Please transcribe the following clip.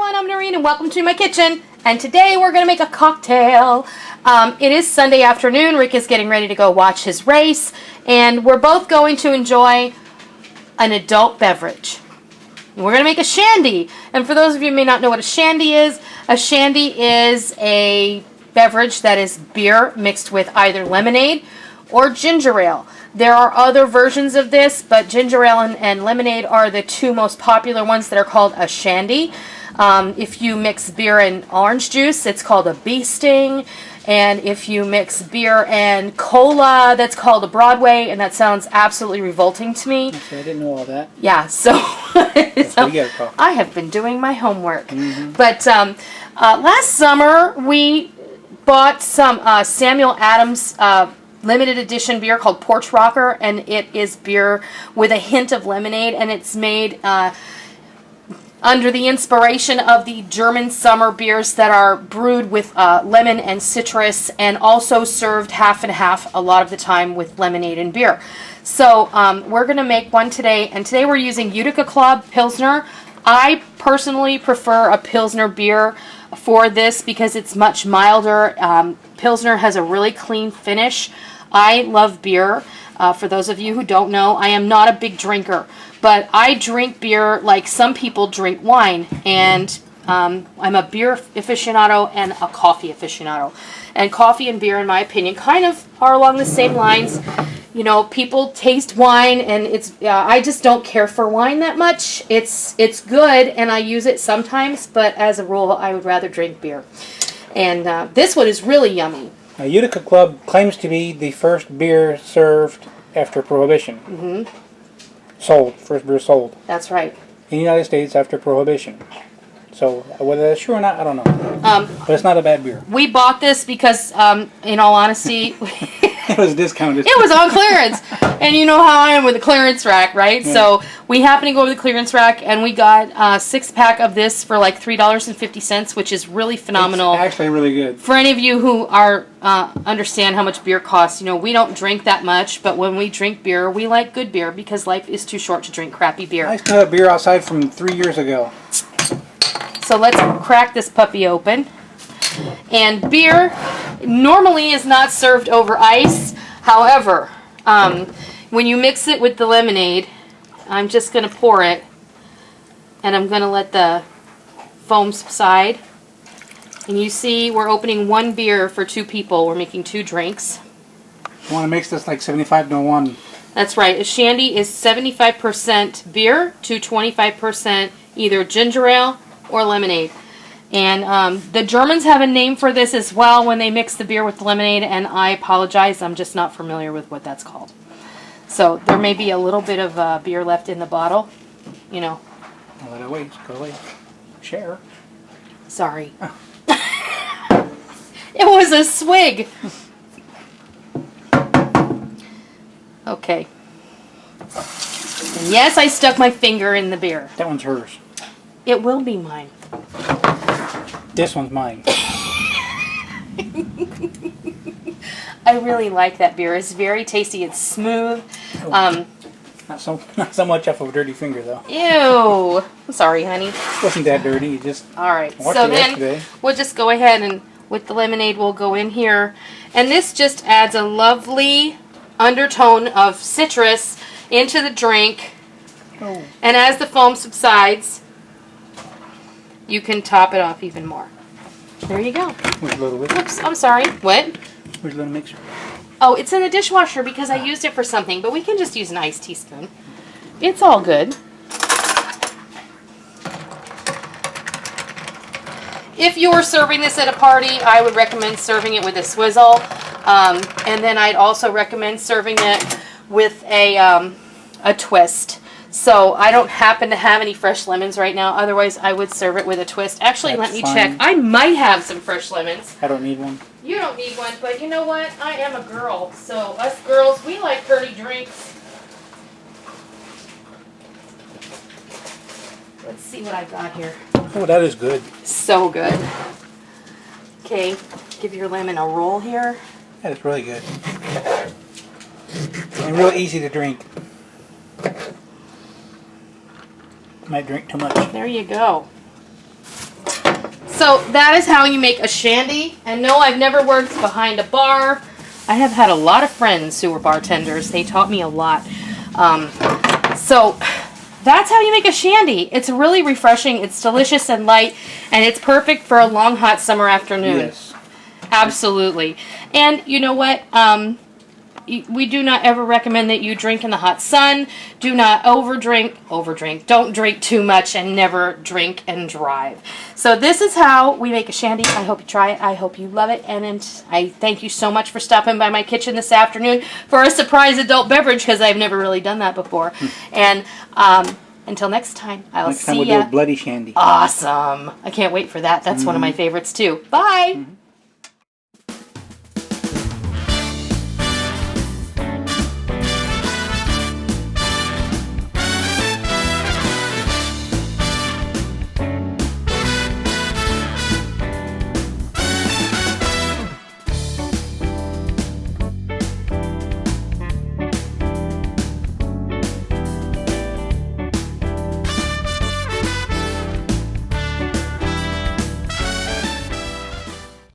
everyone, I'm Noreen and welcome to my kitchen. And today we're going to make a cocktail. It is Sunday afternoon. Rick is getting ready to go watch his race. And we're both going to enjoy an adult beverage. We're going to make a shandy. And for those of you who may not know what a shandy is a beverage that is beer mixed with either lemonade or ginger ale. There are other versions of this, but ginger ale and lemonade are the two most popular ones that are called a shandy. If you mix beer and orange juice, it's called a bee sting. And if you mix beer and cola, that's called a Broadway, and that sounds absolutely revolting to me. Okay, I didn't know all that. Yeah, so, I have been doing my homework. But last summer, we bought some Samuel Adams limited edition beer called Porch Rocker, and it is beer with a hint of lemonade, and it's made under the inspiration of the German summer beers that are brewed with lemon and citrus, and also served half and half a lot of the time with lemonade and beer. So we're going to make one today, and today we're using Utica Club Pilsner. I personally prefer a Pilsner beer for this because it's much milder. Pilsner has a really clean finish. I love beer. For those of you who don't know, I am not a big drinker, but I drink beer like some people drink wine, and I'm a beer aficionado and a coffee aficionado. And coffee and beer, in my opinion, kind of are along the same lines. You know, people taste wine, and it's I just don't care for wine that much. It's good, and I use it sometimes, but as a rule, I would rather drink beer. And this one is really yummy. Now, Utica Club claims to be the first beer served after Prohibition. First beer sold. That's right. In the United States after Prohibition. So, whether that's true or not, I don't know. But it's not a bad beer. We bought this because, in all honesty... It was discounted. It was on clearance. And you know how I am with the clearance rack, right? Yeah. So we happened to go over the clearance rack, and we got a 6-pack of this for like $3.50, which is really phenomenal. It's actually really good. For any of you who are understand how much beer costs, you know, we don't drink that much, but when we drink beer, we like good beer because life is too short to drink crappy beer. I still have beer outside from 3 years ago. So let's crack this puppy open. And beer normally is not served over ice. However, when you mix it with the lemonade, I'm just going to pour it, and I'm going to let the foam subside. And you see we're opening one beer for 2 people. We're making 2 drinks. You want to mix this like 75-1. That's right. A shandy is 75% beer to 25% either ginger ale or lemonade. And the Germans have a name for this as well when they mix the beer with the lemonade, and I apologize, I'm just not familiar with what that's called. So there may be a little bit of beer left in the bottle, you know. I'll let it wait. Go away. Share. Sorry. Oh. It was a swig. Okay. And yes, I stuck my finger in the beer. That one's hers. It will be mine. This one's mine. I really like that beer. It's very tasty. It's smooth. Not so much off of a dirty finger, though. Ew. I'm sorry, honey. It wasn't that dirty. You just all right. So then we'll just go ahead and with the lemonade we'll go in here. And this just adds a lovely undertone of citrus into the drink. Oh. And as the foam subsides, you can top it off even more. There you go. Where's a little bit? Oops, I'm sorry. What? Where's a little mixer? Oh, it's in the dishwasher because I used it for something, but we can just use an iced teaspoon. It's all good. If you were serving this at a party, I would recommend serving it with a swizzle. And then I'd also recommend serving it with a twist. So I don't happen to have any fresh lemons right now. Otherwise, I would serve it with a twist. Actually, let me check. I might have some fresh lemons. I don't need one. You don't need one, but you know what? I am a girl. So us girls, we like pretty drinks. Let's see what I got here. Oh, that is good. So good. Okay, give your lemon a roll here. That is really good. And real easy to drink. Might drink too much. There you go. So that is how you make a shandy. And no, I've never worked behind a bar. I have had a lot of friends who were bartenders. They taught me a lot. So that's how you make a shandy. It's really refreshing. It's delicious and light, and it's perfect for a long, hot summer afternoon. Yes. Absolutely. And you know what? We do not ever recommend that you drink in the hot sun. Do not overdrink. Don't drink too much, and never drink and drive. So this is how we make a shandy. I hope you try it. I hope you love it. And I thank you so much for stopping by my kitchen this afternoon for a surprise adult beverage, because I've never really done that before. And until next time, I'll see you. Next time we'll do a bloody shandy. Awesome. I can't wait for that. That's one of my favorites too. Bye.